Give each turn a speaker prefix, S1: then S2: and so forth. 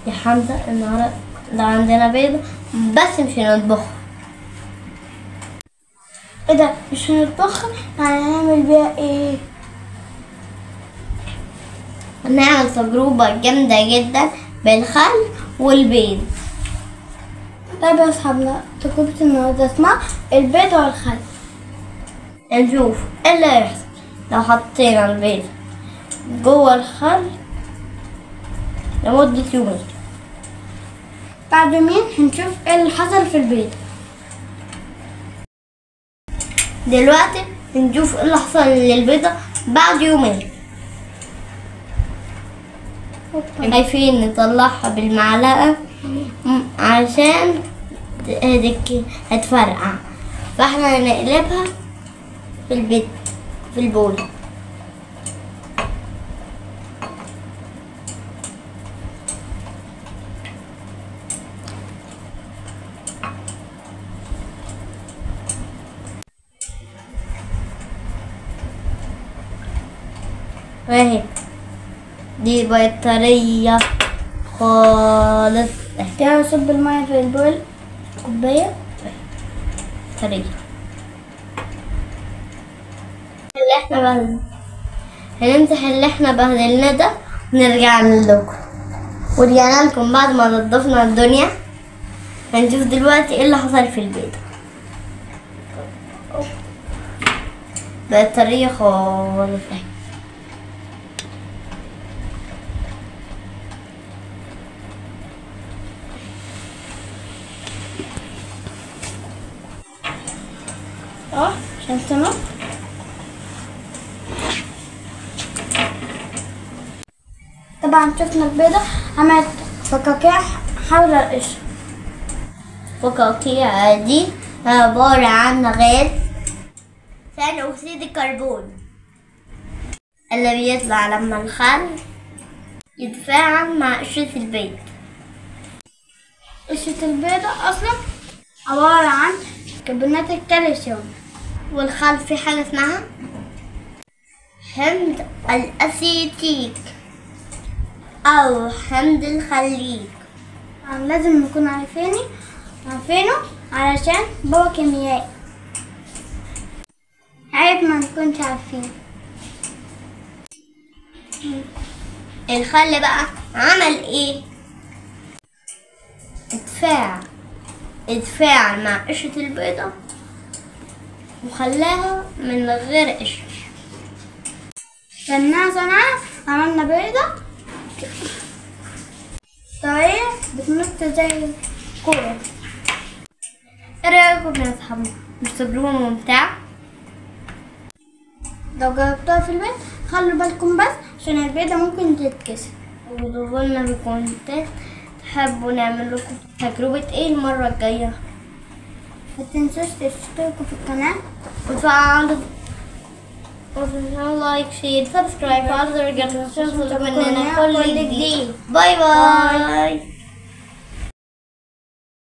S1: يا حمزة النهاردة عندنا بيضة بس مش هنطبخها.
S2: ايه ده؟ مش هنطبخها؟ يعني هنعمل بيها ايه؟
S1: هنعمل تجربة جامدة جدا بالخل والبيض.
S2: طيب يا اصحابنا، تجربة النهاردة اسمها البيض والخل.
S1: نشوف ايه اللي هيحصل لو حطينا البيض جوه الخل لمدة يومين.
S2: بعد يومين هنشوف ايه اللي حصل في البيض.
S1: دلوقتي نشوف ايه اللي حصل للبيضة بعد يومين. خايفين نطلعها بالمعلقة عشان هتفرقع، فاحنا هنقلبها في البول. اهي دي بطارية خالص.
S2: كده نصب المية في البول كوباية
S1: طريقة اللي احنا هنمسح اللي احنا بهدلناه ده ونرجع لكم. ورجعنا لكم بعد ما نضفنا الدنيا. هنشوف دلوقتي ايه اللي حصل في البيض. بقت طرية خالص اهي.
S2: عشان تمام. طبعا شفنا البيضة عملت فقاقيع حول القشر.
S1: فقاقيع دي عبارة عن غاز ثاني أكسيد الكربون اللي بيطلع لما الخل يتفاعل مع قشرة البيض.
S2: قشرة البيضة أصلا عبارة عن كربونات الكالسيوم،
S1: والخل في حاجة اسمها حمض الأسيتيك أو حمض الخليك.
S2: لازم نكون عارفينه علشان بابا كيميائي، عيب ما نكونش عارفين.
S1: الخل بقى عمل ايه؟ اتفاعل مع قشرة البيضة وخلاها من غير قشر.
S2: لأنها صنعنا عملنا بيضة طرية بتنط زي الكورة.
S1: ايه رأيكم يا اصحابنا؟ مش تجربة ممتعة؟
S2: لو جربتوها في البيت خلوا بالكم بس عشان البيضة ممكن تتكسر.
S1: وتقولنا بالكومنتات تحبوا نعمل لكم تجربة ايه المرة الجاية.
S2: متنسوش تشتركوا في القناة
S1: وتفعلوا لايك شير سبسكرايب على زر الجرس عشان توصلوا مننا كل جديد. باي باي.